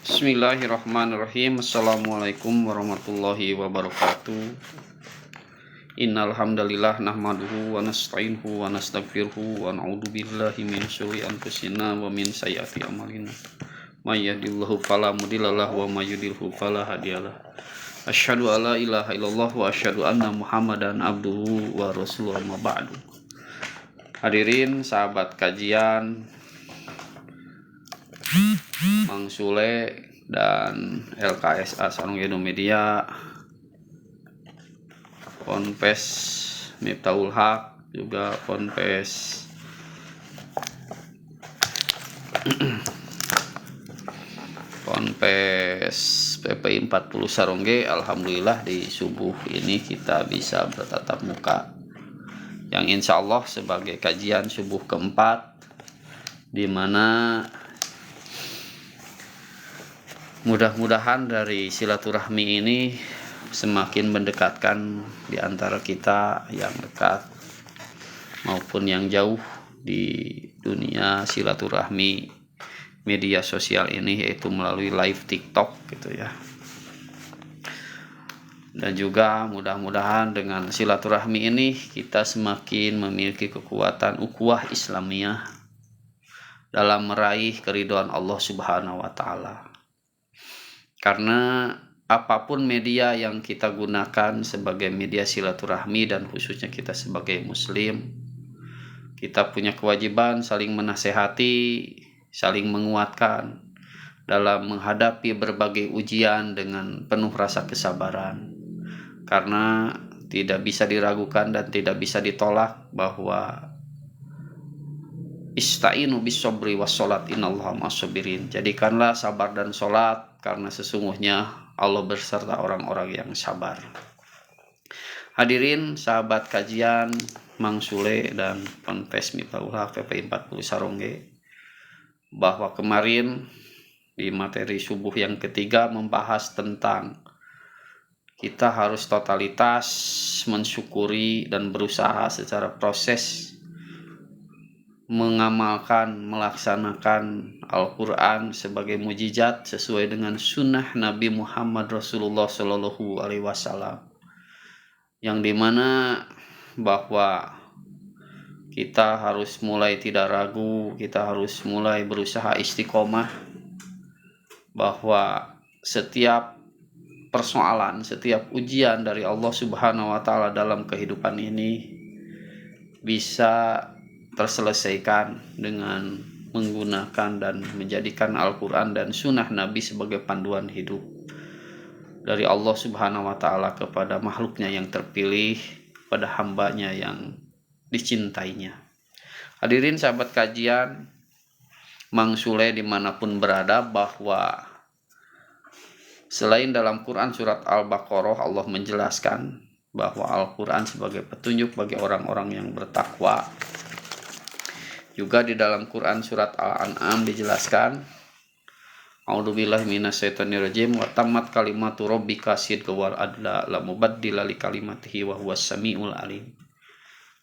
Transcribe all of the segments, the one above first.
Bismillahirrahmanirrahim. Assalamualaikum warahmatullahi wabarakatuh. Innal hamdalillah nahmaduhu wa nasta'inuhu wa nastaghfiruhu wa na'udzu billahi min syururi anfusina wa min sayyiati a'malina. May yahdihillahu fala mudhillalah wa may yudhlil fala hadiyalah. Asyhadu alla ilaha illallah wa asyhadu anna Muhammadan abduhu wa rasuluhu amma ba'du. Hadirin sahabat kajian Mang Sule dan LKSA Sarung Gedo Media, Ponpes Miftahul Haq, juga Ponpes PPI 40 Sarongge. Alhamdulillah di subuh ini kita bisa bertatap muka, yang insya Allah sebagai kajian subuh keempat, di mana mudah-mudahan dari silaturahmi ini semakin mendekatkan di antara kita yang dekat maupun yang jauh di dunia silaturahmi media sosial ini, yaitu melalui live TikTok gitu ya. Dan juga mudah-mudahan dengan silaturahmi ini kita semakin memiliki kekuatan ukhuwah Islamiyah dalam meraih keridhaan Allah Subhanahu wa taala. Karena apapun media yang kita gunakan sebagai media silaturahmi, dan khususnya kita sebagai muslim, kita punya kewajiban saling menasehati, saling menguatkan dalam menghadapi berbagai ujian dengan penuh rasa kesabaran. Karena tidak bisa diragukan dan tidak bisa ditolak bahwa Ista'inu bis sabri was sholat innallaha ma'as-sabirin. Jadikanlah sabar dan sholat, karena sesungguhnya Allah berserta orang-orang yang sabar. Hadirin sahabat kajian Mang Sule dan Ponpes Miftahul Haq PPI 40 Sarongge, bahwa kemarin di materi subuh yang ketiga membahas tentang kita harus totalitas mensyukuri dan berusaha secara proses mengamalkan, melaksanakan Al-Quran sebagai mujizat sesuai dengan sunnah Nabi Muhammad Rasulullah Shallallahu Alaihi Wasallam, yang dimana bahwa kita harus mulai tidak ragu, kita harus mulai berusaha istiqomah, bahwa setiap persoalan, setiap ujian dari Allah Subhanahu wa taala dalam kehidupan ini bisa terselesaikan dengan menggunakan dan menjadikan Al-Quran dan sunnah Nabi sebagai panduan hidup dari Allah Subhanahu wa ta'ala kepada makhluknya yang terpilih, pada hambanya yang dicintainya. Hadirin sahabat kajian Mang Sule dimanapun berada, bahwa selain dalam Quran surat Al-Baqarah Allah menjelaskan bahwa Al-Quran sebagai petunjuk bagi orang-orang yang bertakwa, juga di dalam Quran surat Al-An'am dijelaskan, A'udzubillahi minasyaitonirrajim, wa tammat kalimatu rabbika sidqan wal adla la mubaddila li kalimatihi wa huwas samiul alim.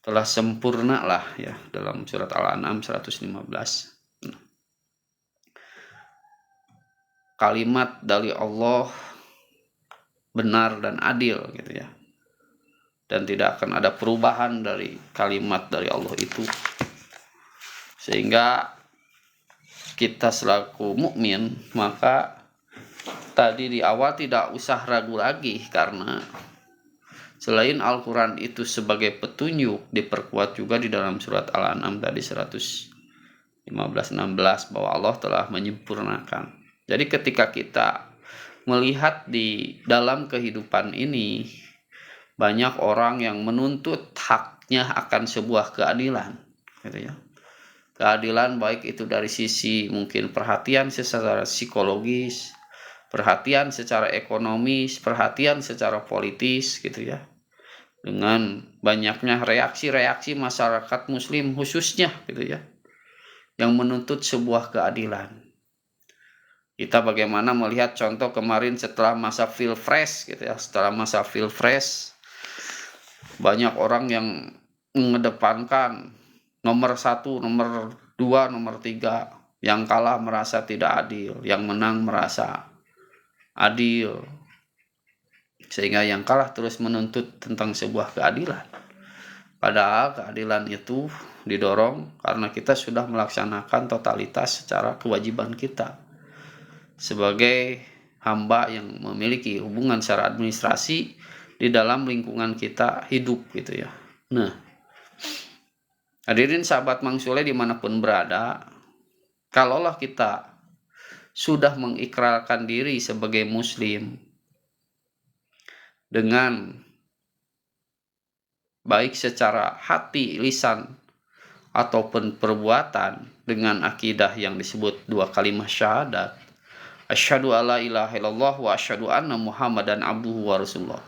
Telah sempurnalah ya, dalam surat Al-An'am 115. Kalimat dari Allah benar dan adil gitu ya. Dan tidak akan ada perubahan dari kalimat dari Allah itu. Sehingga kita selaku mukmin, maka tadi di awal tidak usah ragu lagi, karena selain Al-Quran itu sebagai petunjuk, diperkuat juga di dalam surat Al-An'am tadi 115-16 bahwa Allah telah menyempurnakan. Jadi ketika kita melihat di dalam kehidupan ini, banyak orang yang menuntut haknya akan sebuah keadilan gitu ya. Keadilan baik itu dari sisi mungkin perhatian secara psikologis, perhatian secara ekonomis, perhatian secara politis gitu ya. Dengan banyaknya reaksi-reaksi masyarakat muslim khususnya gitu ya, yang menuntut sebuah keadilan. Kita bagaimana melihat contoh kemarin setelah masa Pilpres gitu ya, setelah masa Pilpres banyak orang yang mengedepankan nomor 1, nomor 2, nomor 3 Yang kalah merasa tidak adil, yang menang merasa adil. Sehingga yang kalah terus menuntut tentang sebuah keadilan. Padahal keadilan itu didorong karena kita sudah melaksanakan totalitas secara kewajiban kita sebagai hamba yang memiliki hubungan secara administrasi di dalam lingkungan kita hidup gitu ya. Nah, hadirin sahabat Mang Sule dimanapun berada, kalaulah kita sudah mengikrarkan diri sebagai muslim dengan baik secara hati, lisan, ataupun perbuatan dengan akidah yang disebut dua kalimat syahadat, asyhadu alla ilaha illallah wa asyhadu anna muhammadan abduhu wa rasulullah,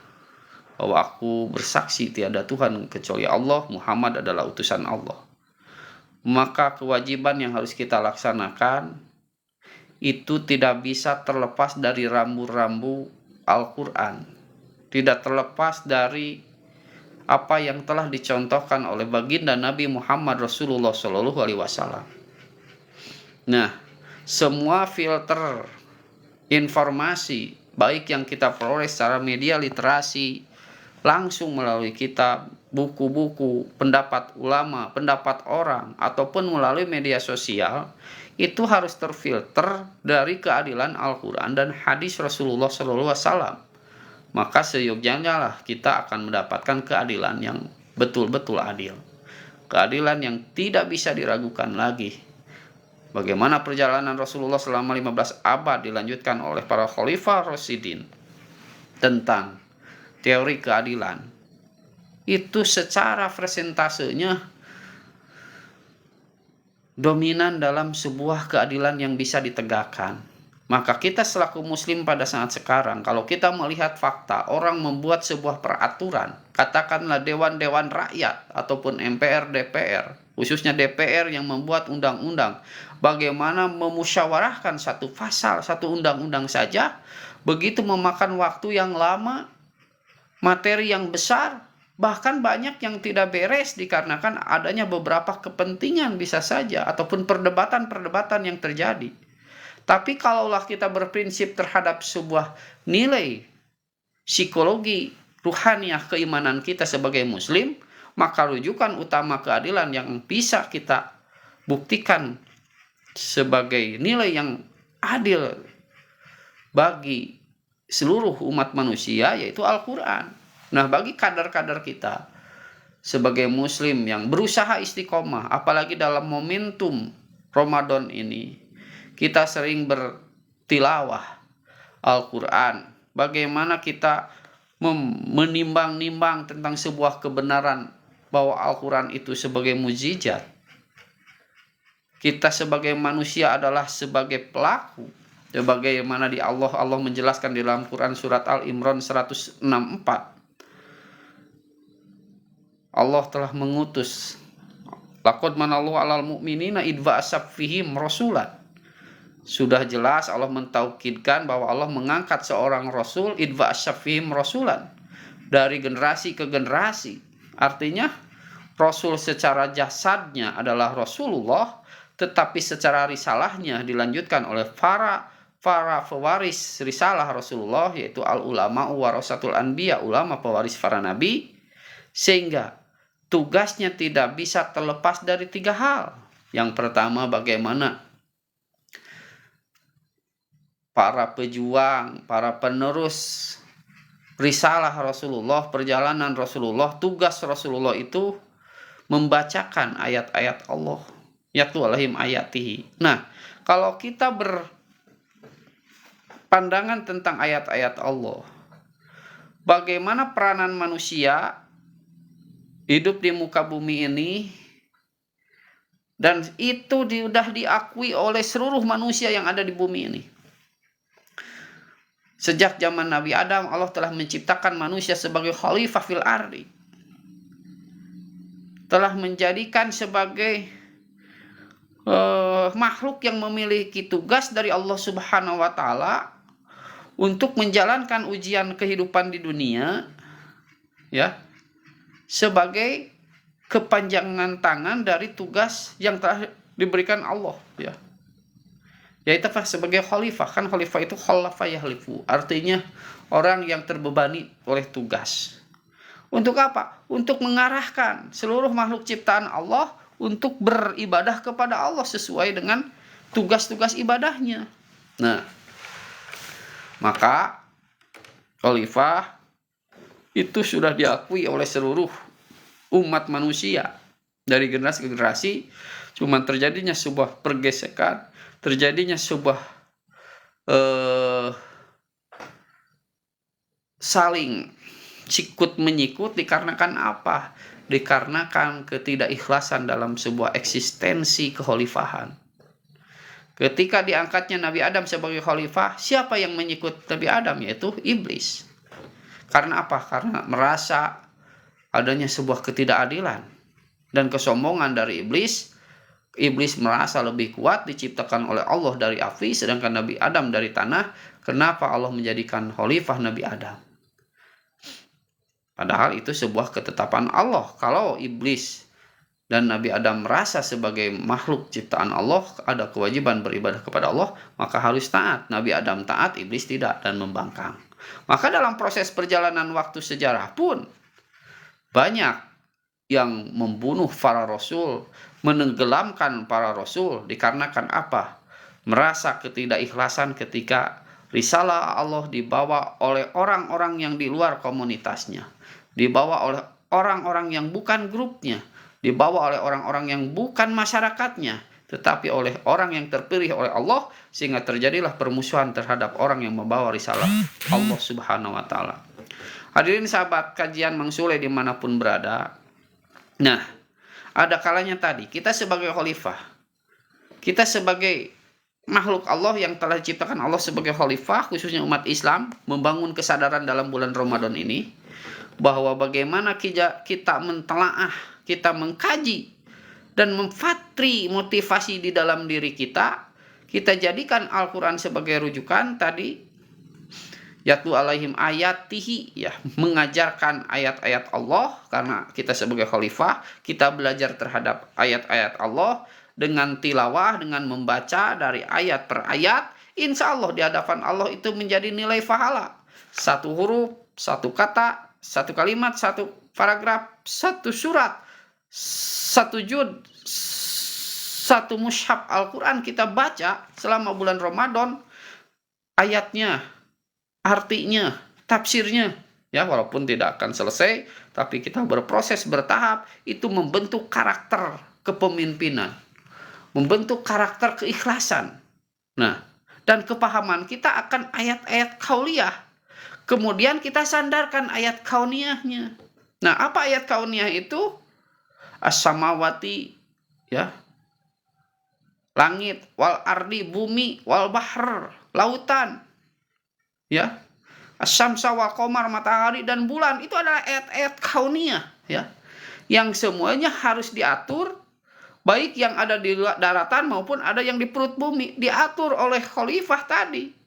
bahwa aku bersaksi tiada Tuhan kecuali Allah, Muhammad adalah utusan Allah. Maka kewajiban yang harus kita laksanakan itu tidak bisa terlepas dari rambu-rambu Al-Quran, tidak terlepas dari apa yang telah dicontohkan oleh baginda Nabi Muhammad Rasulullah SAW. Nah, semua filter informasi baik yang kita peroleh secara media literasi, langsung melalui kitab, buku-buku, pendapat ulama, pendapat orang, ataupun melalui media sosial, itu harus terfilter dari keadilan Al-Quran dan hadis Rasulullah SAW. Maka seyogyanya lah kita akan mendapatkan keadilan yang betul-betul adil. Keadilan yang tidak bisa diragukan lagi. Bagaimana perjalanan Rasulullah selama 15 abad dilanjutkan oleh para khalifah Rasyidin tentang teori keadilan. Itu secara persentasenya dominan dalam sebuah keadilan yang bisa ditegakkan. Maka kita selaku muslim pada saat sekarang, kalau kita melihat fakta orang membuat sebuah peraturan, katakanlah dewan-dewan rakyat ataupun MPR, DPR, khususnya DPR yang membuat undang-undang, bagaimana memusyawarahkan satu pasal, satu undang-undang saja, begitu memakan waktu yang lama, materi yang besar, bahkan banyak yang tidak beres dikarenakan adanya beberapa kepentingan bisa saja, ataupun perdebatan-perdebatan yang terjadi. Tapi kalaulah kita berprinsip terhadap sebuah nilai psikologi, ruhaniah, keimanan kita sebagai muslim, maka rujukan utama keadilan yang bisa kita buktikan sebagai nilai yang adil bagi seluruh umat manusia yaitu Al-Quran. Nah, bagi kadar-kadar kita sebagai muslim yang berusaha istiqomah, apalagi dalam momentum Ramadan ini, kita sering bertilawah Al-Quran. Bagaimana kita menimbang-nimbang tentang sebuah kebenaran bahwa Al-Quran itu sebagai mukjizat. Kita sebagai manusia adalah sebagai pelaku. Sebagaimana di Allah menjelaskan di dalam Quran surat Al-Imran 164. Allah telah mengutus. Laqad manallahu 'alal mu'minina idh ba'atsa fihim rasulan. Sudah jelas Allah mentaukidkan bahwa Allah mengangkat seorang rasul, idwa asyafihim rasulan, dari generasi ke generasi. Artinya rasul secara jasadnya adalah Rasulullah, tetapi secara risalahnya dilanjutkan oleh para pewaris risalah Rasulullah, yaitu al-ulama warasatul anbiya, ulama pewaris para nabi, sehingga tugasnya tidak bisa terlepas dari 3 hal. Yang pertama, bagaimana para pejuang, para penerus risalah Rasulullah, perjalanan Rasulullah, tugas Rasulullah itu membacakan ayat-ayat Allah, yatlu alaihim ayatihi. Nah, kalau kita berpandangan tentang ayat-ayat Allah, bagaimana peranan manusia hidup di muka bumi ini, dan itu sudah diakui oleh seluruh manusia yang ada di bumi ini. Sejak zaman Nabi Adam, Allah telah menciptakan manusia sebagai khalifah fil ardi. Telah menjadikan sebagai makhluk yang memiliki tugas dari Allah Subhanahu wa taala untuk menjalankan ujian kehidupan di dunia, ya, sebagai kepanjangan tangan dari tugas yang telah diberikan Allah, ya. yaitu sebagai khalifah. Kan khalifah itu khalafa yahlifu, artinya orang yang terbebani oleh tugas. Untuk apa? Untuk mengarahkan seluruh makhluk ciptaan Allah untuk beribadah kepada Allah sesuai dengan tugas-tugas ibadahnya. Nah, maka khalifah itu sudah diakui oleh seluruh umat manusia dari generasi ke generasi. Cuma terjadinya sebuah pergesekan, terjadinya sebuah saling sikut menyikut dikarenakan apa? Dikarenakan ketidakikhlasan dalam sebuah eksistensi kekhalifahan. Ketika diangkatnya Nabi Adam sebagai khalifah, siapa yang menyikut Nabi Adam? Yaitu iblis. Karena apa? Karena merasa adanya sebuah ketidakadilan dan kesombongan dari iblis. Iblis merasa lebih kuat, diciptakan oleh Allah dari api, sedangkan Nabi Adam dari tanah. Kenapa Allah menjadikan khalifah Nabi Adam? Padahal itu sebuah ketetapan Allah. Kalau iblis dan Nabi Adam merasa sebagai makhluk ciptaan Allah, ada kewajiban beribadah kepada Allah, maka harus taat. Nabi Adam taat, iblis tidak dan membangkang. Maka dalam proses perjalanan waktu sejarah pun banyak yang membunuh para rasul, menenggelamkan para rasul dikarenakan apa? Merasa ketidakikhlasan ketika risalah Allah dibawa oleh orang-orang yang di luar komunitasnya, dibawa oleh orang-orang yang bukan grupnya, dibawa oleh orang-orang yang bukan masyarakatnya, tetapi oleh orang yang terpilih oleh Allah, sehingga terjadilah permusuhan terhadap orang yang membawa risalah Allah Subhanahu wa Ta'ala. Hadirin sahabat kajian Mang Sule dimanapun berada. Nah, ada kalanya tadi kita sebagai khalifah, kita sebagai makhluk Allah yang telah diciptakan Allah sebagai khalifah, khususnya umat Islam, membangun kesadaran dalam bulan Ramadan ini bahwa bagaimana kita mentelaah, kita mengkaji dan memfatri motivasi di dalam diri kita. Kita jadikan Al-Quran sebagai rujukan tadi, yatlu alaihim ayatihi, ya, mengajarkan ayat-ayat Allah. Karena kita sebagai khalifah, kita belajar terhadap ayat-ayat Allah dengan tilawah, dengan membaca dari ayat per ayat. Insya Allah di hadapan Allah itu menjadi nilai pahala. Satu huruf, satu kata, satu kalimat, satu paragraf, satu surat, satu juz, satu mushaf Al-Quran kita baca selama bulan Ramadan, ayatnya, artinya, tafsirnya, ya, walaupun tidak akan selesai, tapi kita berproses bertahap, itu membentuk karakter kepemimpinan, membentuk karakter keikhlasan. Nah, dan kepahaman kita akan ayat-ayat kauliyah. Kemudian kita sandarkan ayat kauniyahnya. Nah, apa ayat kauniyah itu? As-samawati, ya, langit, wal ardi, bumi, wal bahr, lautan, ya, asyamsa wal qamar, matahari dan bulan. Itu adalah ayat-ayat kauniyah, ya, yang semuanya harus diatur, baik yang ada di daratan maupun ada yang di perut bumi, diatur oleh khalifah tadi.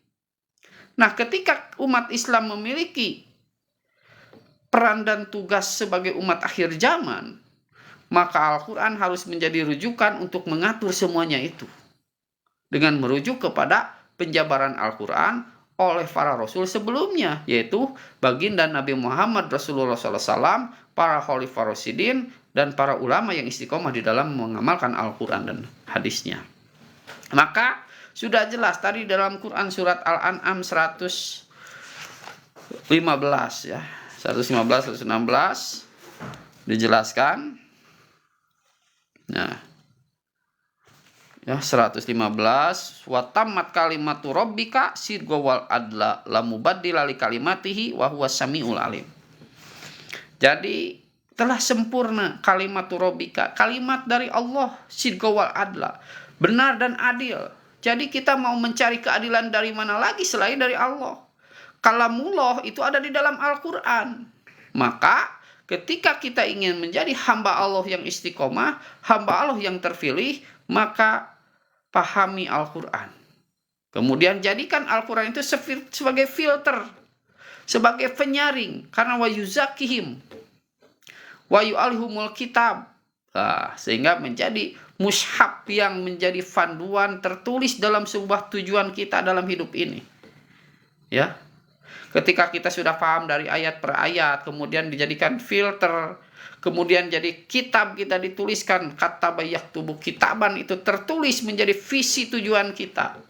Nah, ketika umat Islam memiliki peran dan tugas sebagai umat akhir zaman, maka Al-Quran harus menjadi rujukan untuk mengatur semuanya itu, dengan merujuk kepada penjabaran Al-Quran oleh para rasul sebelumnya, yaitu baginda Nabi Muhammad Rasulullah SAW, para khalifah rasyidin, dan para ulama yang istiqomah di dalam mengamalkan Al-Quran dan hadisnya. Maka sudah jelas tadi dalam Quran surat Al-An'am 115, ya, 115, 116 dijelaskan. Nah, ya, 115, wa tammat kalimatu rabbika sidqa wal adla la mubaddila li kalimatihi wa huwas samiul alim. Jadi telah sempurna kalimatu rabbika, kalimat dari Allah, sidqa wal adla, benar dan adil. Jadi kita mau mencari keadilan dari mana lagi selain dari Allah? Kalamullah itu ada di dalam Al-Quran. Maka ketika kita ingin menjadi hamba Allah yang istiqomah, hamba Allah yang terpilih, maka pahami Al-Quran. Kemudian jadikan Al-Quran itu sebagai filter, sebagai penyaring. Karena wa yuzakihim, wa yu'alhumul kitab, Sehingga menjadi mushaf yang menjadi panduan tertulis dalam sebuah tujuan kita dalam hidup ini. Ya. Ketika kita sudah paham dari ayat per ayat, kemudian dijadikan filter, kemudian jadi kitab kita dituliskan, kata bayak tubuh kitaban itu tertulis menjadi visi tujuan kita.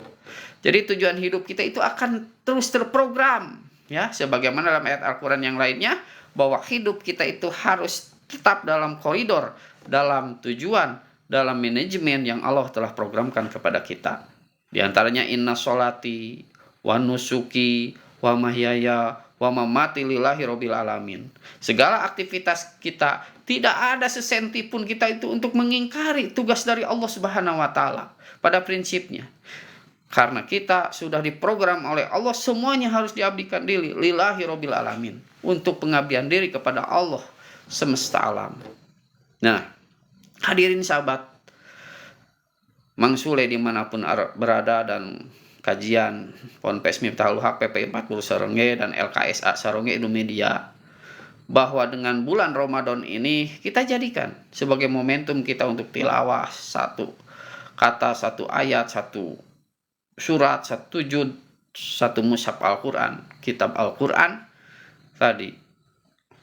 Jadi tujuan hidup kita itu akan terus terprogram, ya, sebagaimana dalam ayat Al-Quran yang lainnya, bahwa hidup kita itu harus tetap dalam koridor, dalam tujuan, dalam manajemen yang Allah telah programkan kepada kita. Di antaranya inna sholati wa nusuki wa mahyaya wa mamati lillahi rabbil alamin. Segala aktivitas kita, tidak ada sesenti pun kita itu untuk mengingkari tugas dari Allah Subhanahu wa taala pada prinsipnya. Karena kita sudah diprogram oleh Allah, semuanya harus diabdikan diri lillahi rabbil alamin, untuk pengabdian diri kepada Allah semesta alam. Nah, hadirin sahabat, Mang Sule dimanapun berada dan kajian Ponpes Miftahul Haq PP 40 Sarongge dan LKSA Sarongge Indomedia, bahwa dengan bulan Ramadan ini kita jadikan sebagai momentum kita untuk tilawah satu kata, satu ayat, satu surat, satu juz, satu mushaf Al-Quran, kitab Al-Quran tadi.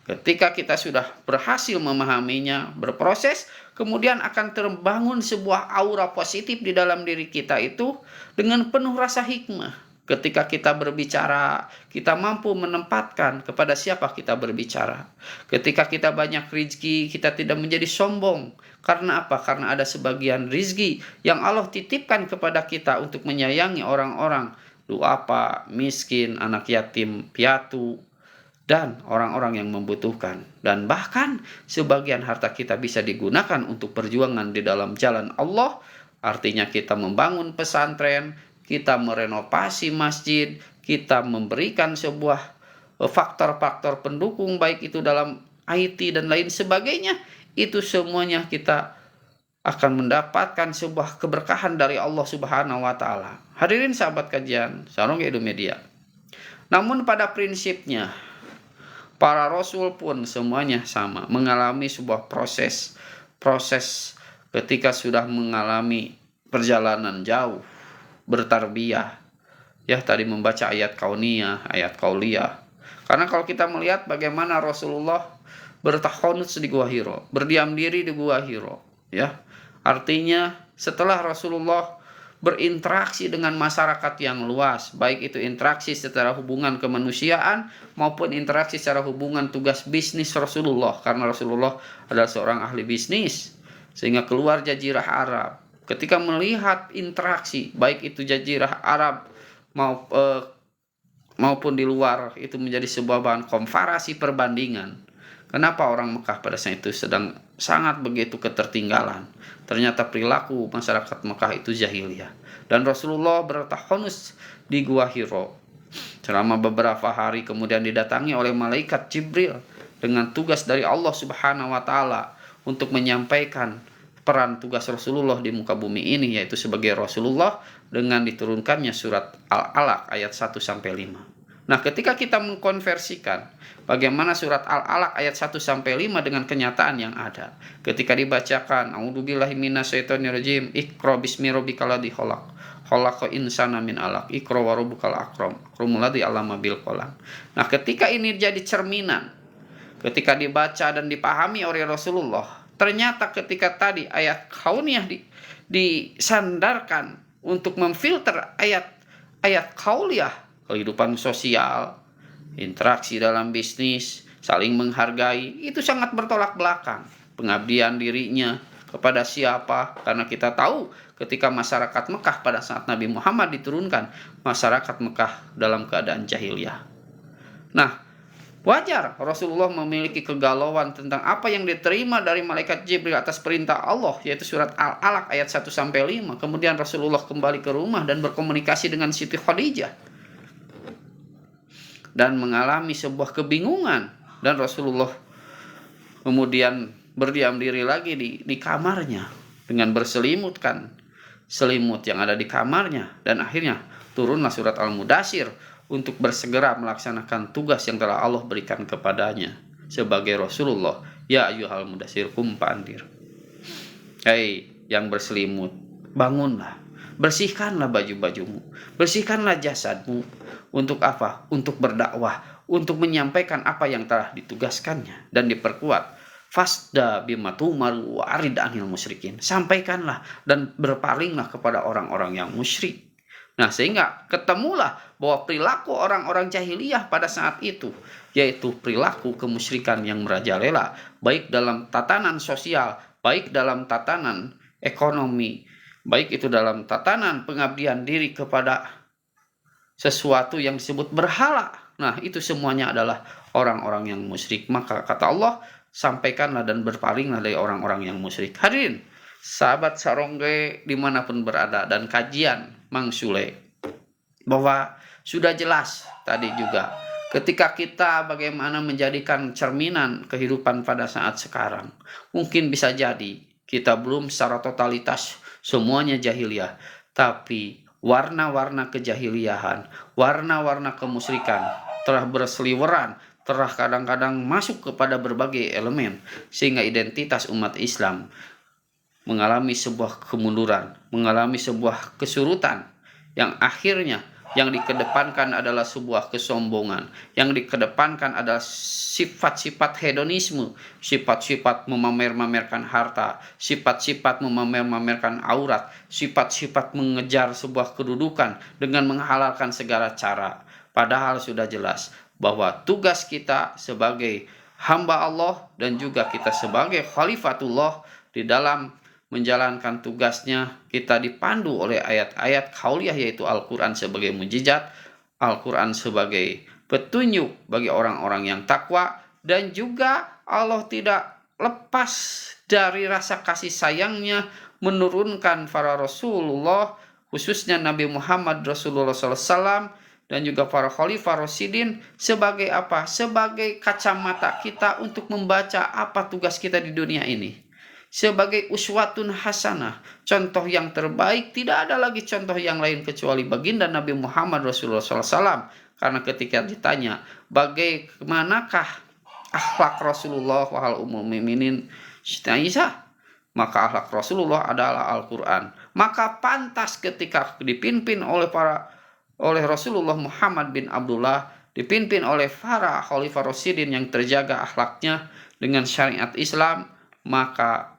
Ketika kita sudah berhasil memahaminya, berproses, kemudian akan terbangun sebuah aura positif di dalam diri kita itu dengan penuh rasa hikmah. Ketika kita berbicara, kita mampu menempatkan kepada siapa kita berbicara. Ketika kita banyak rezeki, kita tidak menjadi sombong. Karena apa? Karena ada sebagian rezeki yang Allah titipkan kepada kita untuk menyayangi orang-orang duafa, miskin, anak yatim, piatu, dan orang-orang yang membutuhkan. Dan bahkan sebagian harta kita bisa digunakan untuk perjuangan di dalam jalan Allah. Artinya kita membangun pesantren, kita merenovasi masjid, kita memberikan sebuah faktor-faktor pendukung, baik itu dalam IT dan lain sebagainya. Itu semuanya kita akan mendapatkan sebuah keberkahan dari Allah Subhanahu wa taala. Hadirin sahabat kajian Sarongge Indomedia. Namun pada prinsipnya para rasul pun semuanya sama, mengalami sebuah proses ketika sudah mengalami perjalanan jauh, bertarbiyah. Ya, tadi membaca ayat kauniyah, ayat kauliyah. Karena kalau kita melihat bagaimana Rasulullah bertakhonus di Gua Hiro, berdiam diri di Gua Hiro, ya. Artinya setelah Rasulullah berinteraksi dengan masyarakat yang luas, baik itu interaksi secara hubungan kemanusiaan maupun interaksi secara hubungan tugas bisnis Rasulullah, karena Rasulullah adalah seorang ahli bisnis, sehingga keluar jazirah Arab. Ketika melihat interaksi baik itu jazirah Arab maupun di luar, itu menjadi sebuah bahan komparasi perbandingan. Kenapa orang Mekah pada saat itu sedang sangat begitu ketertinggalan? Ternyata perilaku masyarakat Mekah itu jahiliyah. Dan Rasulullah bertahonus di Gua Hiro selama beberapa hari, kemudian didatangi oleh malaikat Jibril dengan tugas dari Allah Subhanahu wa taala untuk menyampaikan peran tugas Rasulullah di muka bumi ini, yaitu sebagai Rasulullah, dengan diturunkannya surat Al-Alaq ayat 1 sampai 5. Nah, ketika kita mengkonversikan bagaimana surat Al-Alaq ayat 1 sampai 5 dengan kenyataan yang ada, ketika dibacakan a'udzubillahi minasyaitonirrajim, iqra bismi rabbikal ladzi khalaq, khalaqal insana min 'alaq, iqra wa rabbukal akram, akramul ladzi 'allama bil qalam. Nah, ketika ini jadi cerminan, ketika dibaca dan dipahami oleh Rasulullah, ternyata ketika tadi ayat kauniyah disandarkan untuk memfilter ayat kauliyah, kehidupan sosial, interaksi dalam bisnis, saling menghargai, itu sangat bertolak belakang. Pengabdian dirinya kepada siapa? Karena kita tahu ketika masyarakat Mekah pada saat Nabi Muhammad diturunkan, masyarakat Mekah dalam keadaan jahiliyah. Nah, wajar Rasulullah memiliki kegalauan tentang apa yang diterima dari malaikat Jibril atas perintah Allah, yaitu surat Al-Alaq ayat 1 sampai 5. Kemudian Rasulullah kembali ke rumah dan berkomunikasi dengan Siti Khadijah dan mengalami sebuah kebingungan, dan Rasulullah kemudian berdiam diri lagi di kamarnya dengan berselimutkan selimut yang ada di kamarnya, dan akhirnya turunlah surat Al-Mudaththir untuk bersegera melaksanakan tugas yang telah Allah berikan kepadanya sebagai Rasulullah. Ya ayyuhal mudaththir qum fa'andzir. Hei yang berselimut, bangunlah, bersihkanlah baju-bajumu, bersihkanlah jasadmu. Untuk apa? Untuk berdakwah, untuk menyampaikan apa yang telah ditugaskannya dan diperkuat. Fasda bima tumaru wa arid anil musyrikin. Sampaikanlah dan berpalinglah kepada orang-orang yang musyrik. Nah, sehingga ketemulah bahwa perilaku orang-orang jahiliyah pada saat itu, yaitu perilaku kemusyrikan yang merajalela, baik dalam tatanan sosial, baik dalam tatanan ekonomi, baik itu dalam tatanan pengabdian diri kepada sesuatu yang disebut berhala. Nah, itu semuanya adalah orang-orang yang musyrik. Maka kata Allah, sampaikanlah dan berpalinglah dari orang-orang yang musyrik. Hadirin, sahabat Sarongge dimanapun berada, dan kajian Mang Sule, bahwa sudah jelas tadi juga ketika kita bagaimana menjadikan cerminan kehidupan pada saat sekarang, mungkin bisa jadi kita belum secara totalitas semuanya jahiliyah, tapi warna-warna kejahiliahan, warna-warna kemusyrikan telah berseliweran, telah kadang-kadang masuk kepada berbagai elemen, sehingga identitas umat Islam mengalami sebuah kemunduran, mengalami sebuah kesurutan, yang akhirnya yang dikedepankan adalah sebuah kesombongan, yang dikedepankan adalah sifat-sifat hedonisme, sifat-sifat memamer-mamerkan harta, sifat-sifat memamer-mamerkan aurat, sifat-sifat mengejar sebuah kedudukan dengan menghalalkan segala cara. Padahal sudah jelas bahwa tugas kita sebagai hamba Allah dan juga kita sebagai khalifatullah di dalam menjalankan tugasnya, kita dipandu oleh ayat-ayat kauliyah, yaitu Al-Quran sebagai mujizat, Al-Quran sebagai petunjuk bagi orang-orang yang takwa, dan juga Allah tidak lepas dari rasa kasih sayangnya menurunkan para Rasulullah, khususnya Nabi Muhammad Rasulullah SAW, dan juga para khalifah Rasyidin sebagai apa? Sebagai kacamata kita untuk membaca apa tugas kita di dunia ini. Sebagai uswatun hasanah, contoh yang terbaik, tidak ada lagi contoh yang lain kecuali baginda Nabi Muhammad Rasulullah SAW. Karena ketika ditanya bagaimanakah akhlak Rasulullah wahal umum mukminin Aisyah, maka akhlak Rasulullah adalah Al-Quran. Maka pantas ketika dipimpin oleh Rasulullah Muhammad bin Abdullah, dipimpin oleh para khalifah Rasyidin yang terjaga akhlaknya dengan syariat Islam, maka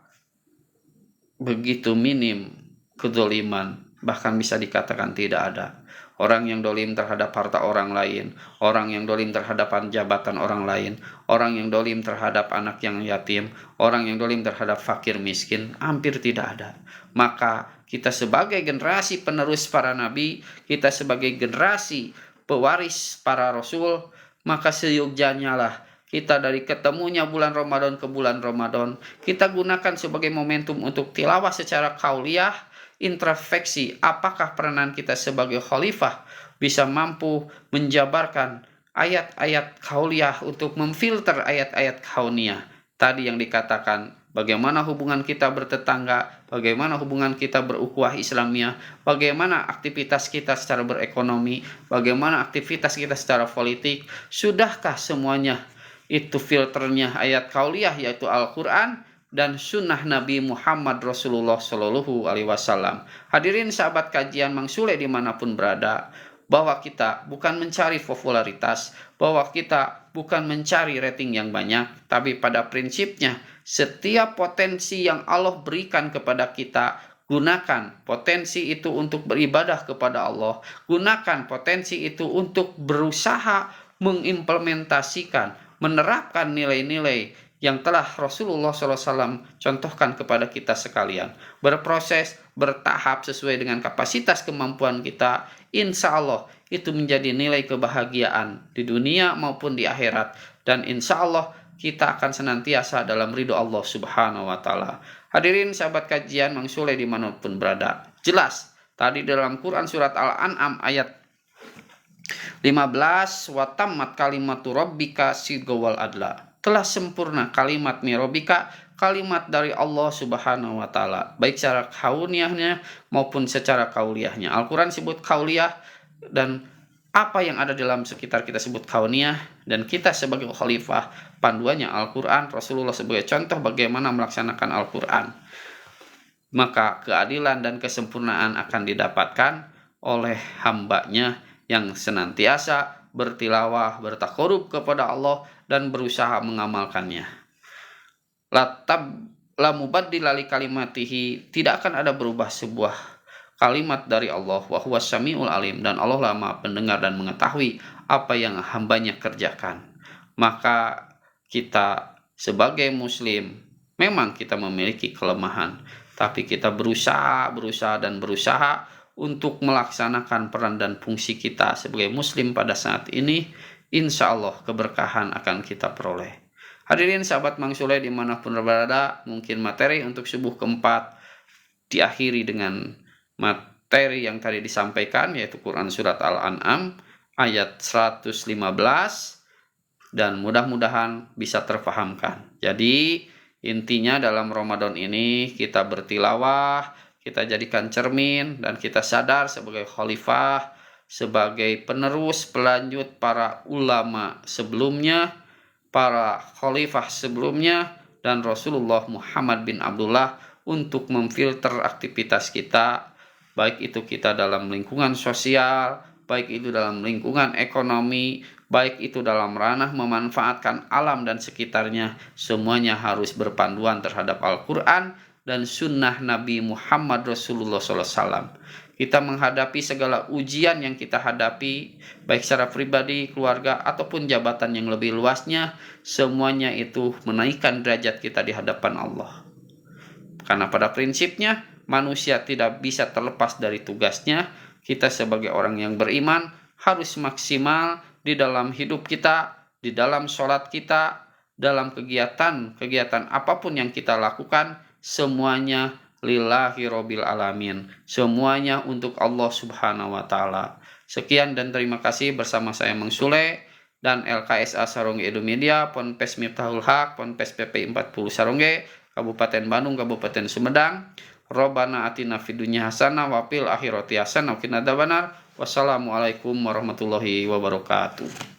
begitu minim kedzaliman, bahkan bisa dikatakan tidak ada. Orang yang dolim terhadap harta orang lain, orang yang dolim terhadap jabatan orang lain, orang yang dolim terhadap anak yang yatim, orang yang dolim terhadap fakir miskin, hampir tidak ada. Maka kita sebagai generasi penerus para nabi, kita sebagai generasi pewaris para rasul, maka seyogjanya lah kita dari ketemunya bulan Ramadan ke bulan Ramadan, kita gunakan sebagai momentum untuk tilawah secara kauliyah, introspeksi apakah peranan kita sebagai khalifah bisa mampu menjabarkan ayat-ayat kauliyah untuk memfilter ayat-ayat kauniyah. Tadi yang dikatakan bagaimana hubungan kita bertetangga, bagaimana hubungan kita berukhuwah Islamiyah, bagaimana aktivitas kita secara berekonomi, bagaimana aktivitas kita secara politik, sudahkah semuanya itu filternya ayat kauliyah, yaitu Al-Quran dan sunnah Nabi Muhammad Rasulullah Shallallahu Alaihi Wasallam. Hadirin sahabat kajian Mang Sule dimanapun berada, bahwa kita bukan mencari popularitas, bahwa kita bukan mencari rating yang banyak, tapi pada prinsipnya setiap potensi yang Allah berikan kepada kita, gunakan potensi itu untuk beribadah kepada Allah, gunakan potensi itu untuk berusaha mengimplementasikan, menerapkan nilai-nilai yang telah Rasulullah SAW contohkan kepada kita sekalian. Berproses, bertahap sesuai dengan kapasitas kemampuan kita. Insya Allah itu menjadi nilai kebahagiaan di dunia maupun di akhirat. Dan insya Allah kita akan senantiasa dalam ridho Allah Subhanahu wa Ta'ala. Hadirin sahabat kajian Mang Sule dimanapun berada, jelas tadi dalam Quran surat Al-An'am ayat 15, watammat kalimatu rabbika sidqan wal adla. Telah sempurna kalimat mirobika, kalimat dari Allah Subhanahu wa Ta'ala, baik secara kauniyahnya maupun secara kauliyahnya. Al-Quran sebut kauliyah, dan apa yang ada dalam sekitar kita sebut kauniyah, dan kita sebagai khalifah panduannya Al-Quran, Rasulullah sebagai contoh bagaimana melaksanakan Al-Quran. maka keadilan dan kesempurnaan akan didapatkan oleh hambanya yang senantiasa bertilawah, bertakarub kepada Allah dan berusaha mengamalkannya. La mubaddila li kalimatihi, tidak akan ada berubah sebuah kalimat dari Allah, wa huwas samiul alim, dan Allah lah Maha pendengar dan mengetahui apa yang hambanya kerjakan. Maka kita sebagai muslim memang kita memiliki kelemahan, tapi kita berusaha untuk melaksanakan peran dan fungsi kita sebagai muslim pada saat ini. Insya Allah keberkahan akan kita peroleh. Hadirin sahabat Mang Sule dimanapun berada, mungkin materi untuk subuh keempat diakhiri dengan materi yang tadi disampaikan, yaitu Quran Surat Al-An'am ayat 115, dan mudah-mudahan bisa terpahamkan. Jadi intinya dalam Ramadan ini kita bertilawah, kita jadikan cermin, dan kita sadar sebagai khalifah, sebagai penerus pelanjut para ulama sebelumnya, para khalifah sebelumnya, dan Rasulullah Muhammad bin Abdullah, untuk memfilter aktivitas kita, baik itu kita dalam lingkungan sosial, baik itu dalam lingkungan ekonomi, baik itu dalam ranah memanfaatkan alam dan sekitarnya. Semuanya harus berpanduan terhadap Al-Quran dan sunnah Nabi Muhammad Rasulullah SAW. Kita menghadapi segala ujian yang kita hadapi, baik secara pribadi, keluarga, ataupun jabatan yang lebih luasnya, semuanya itu menaikkan derajat kita di hadapan Allah. Karena pada prinsipnya, manusia tidak bisa terlepas dari tugasnya. Kita sebagai orang yang beriman harus maksimal di dalam hidup kita, di dalam sholat kita, dalam kegiatan apapun yang kita lakukan, semuanya lillahi robbil alamin, semuanya untuk Allah subhanahu wa ta'ala. Sekian dan terima kasih. Bersama saya Mang Sule dan LKSA Sarongge Edu Media, Ponpes Miftahul Haq, Ponpes PP 40 Sarongge, Kabupaten Bandung, Kabupaten Sumedang. Robbana atina fid dunya hasanah wa fil akhirati hasanah wa qina adzabannar. Wassalamualaikum warahmatullahi wabarakatuh.